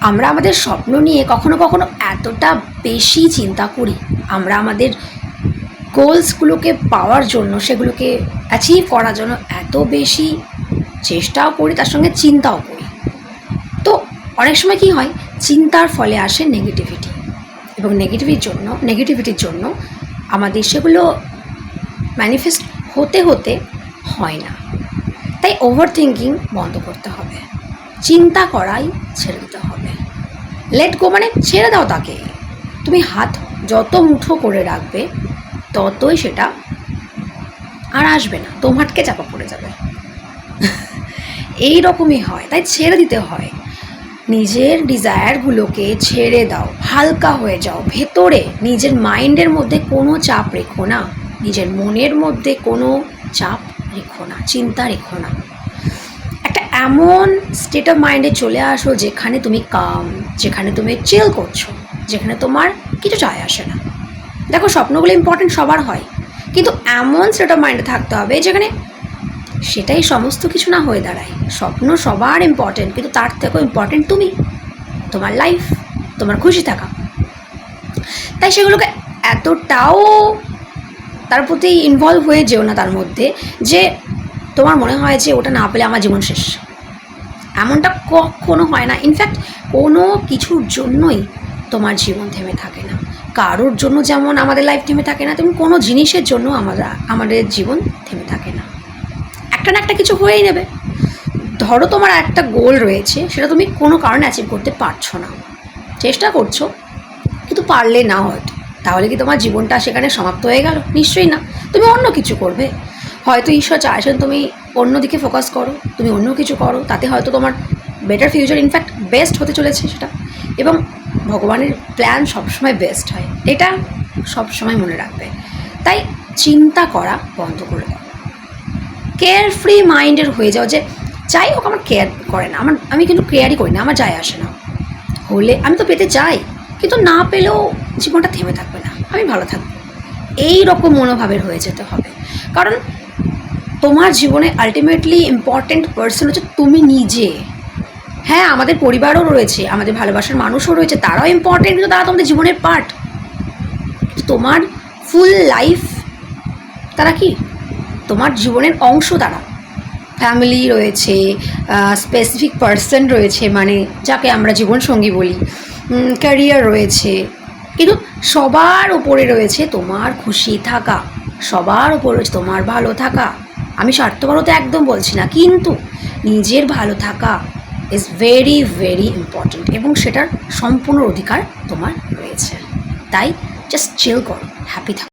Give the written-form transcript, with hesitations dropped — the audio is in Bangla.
আমরা আমাদের স্বপ্ন নিয়ে কখনো কখনো এতটা বেশি চিন্তা করি, আমরা আমাদের গোলসগুলোকে পাওয়ার জন্য, সেগুলোকে অ্যাচিভ করার জন্য এত বেশি চেষ্টাও করি, তার সঙ্গে চিন্তাও করি। তো অনেক সময় কী হয়, চিন্তার ফলে আসে নেগেটিভিটি, এবং নেগেটিভিটির জন্য আমাদের সেগুলো ম্যানিফেস্ট হতে হতে হয় না। তাই ওভার থিঙ্কিং বন্ধ করতে হবে, চিন্তা করাই ছেড়ে দিতে হবে। লেট গো মানে ছেড়ে দাও তাকে। তুমি হাত যত মুঠো করে রাখবে ততই সেটা আর আসবে না, তোমারকে চাপা পড়ে যাবে। এই রকমই হয়, তাই ছেড়ে দিতে হয়। নিজের ডিজায়ারগুলোকে ছেড়ে দাও, হালকা হয়ে যাও ভেতরে। নিজের মাইন্ডের মধ্যে কোনো চাপ রেখো না, নিজের মনের মধ্যে কোনো চাপ রেখো না, চিন্তা রেখো না। একটা এমন স্টেট অফ মাইন্ডে চলে আসো যেখানে তুমি কাম, যেখানে তুমি চিল করছো, যেখানে তোমার কিছু যায় আসে না। দেখো, স্বপ্নগুলো ইম্পর্টেন্ট সবার হয়, কিন্তু এমন স্টেট অফ মাইন্ডে থাকতে হবে যেখানে সেটাই সমস্ত কিছু না হয়ে দাঁড়ায়। স্বপ্ন সবার ইম্পর্টেন্ট, কিন্তু তার থেকেও ইম্পর্টেন্ট তুমি, তোমার লাইফ, তোমার খুশি থাকা। তাই সেগুলোকে এতটাও তার প্রতি ইনভলভ হয়ে যেও না তার মধ্যে যে তোমার মনে হয় যে ওটা না পেলে আমার জীবন শেষ। এমনটা কখনো হয় না। ইনফ্যাক্ট কোনো কিছুর জন্যই তোমার জীবন থেমে থাকে না। কারোর জন্য যেমন আমাদের লাইফ থেমে থাকে না, তেমন কোনো জিনিসের জন্য আমাদের জীবন থেমে থাকে না। একটা না একটা কিছু হয়েই নেবে। ধরো তোমার একটা গোল রয়েছে, সেটা তুমি কোনো কারণে অ্যাচিভ করতে পারছো না, চেষ্টা করছো কিন্তু পারলে না হয়তো, তাহলে কি তোমার জীবনটা সেখানে সমাপ্ত হয়ে গেল? নিশ্চয়ই না। তুমি অন্য কিছু করবে, হয়তো ঈশ্বর চাইছেন তুমি অন্যদিকে ফোকাস করো, তুমি অন্য কিছু করো, তাতে হয়তো তোমার বেটার ফিউচার, ইনফ্যাক্ট বেস্ট হতে চলেছে সেটা। এবং ভগবানের প্ল্যান সবসময় বেস্ট হয়, এটা সবসময় মনে রাখবে। তাই চিন্তা করা বন্ধ করে দাও, কেয়ার ফ্রি মাইন্ডের হয়ে যাও। যে যাই হোক, আমার কেয়ার করে না, আমি কিন্তু কেয়ারই করি না, আমার যায় আসে না। হলে আমি তো পেতে চাই, কিন্তু না পেলেও জীবনটা থেমে থাকবে না, আমি ভালো থাকবো, এই রকম মনোভাবের হয়ে যেতে হবে। কারণ তোমার জীবনে আলটিমেটলি ইম্পর্ট্যান্ট পার্সন হচ্ছে তুমি নিজে। হ্যাঁ, আমাদের পরিবারও রয়েছে, আমাদের ভালোবাসার মানুষও রয়েছে, তারাও ইম্পর্ট্যান্ট, কিন্তু তারা তোমাদের জীবনের পার্ট। তোমার ফুল লাইফ তারা কি তোমার জীবনের অংশ। তারা ফ্যামিলি রয়েছে, স্পেসিফিক পার্সন রয়েছে, মানে যাকে আমরা জীবনসঙ্গী বলি, ক্যারিয়ার রয়েছে, কিন্তু সবার উপরে রয়েছে তোমার খুশি থাকা, সবার উপরে রয়েছে তোমার ভালো থাকা। আমি স্বার্থপরতা একদম বলছি না, কিন্তু নিজের ভালো থাকা ইজ ভেরি ভেরি ইম্পর্ট্যান্ট, এবং সেটার সম্পূর্ণ অধিকার তোমার রয়েছে। তাই জাস্ট চিল করো, হ্যাপি থাকো।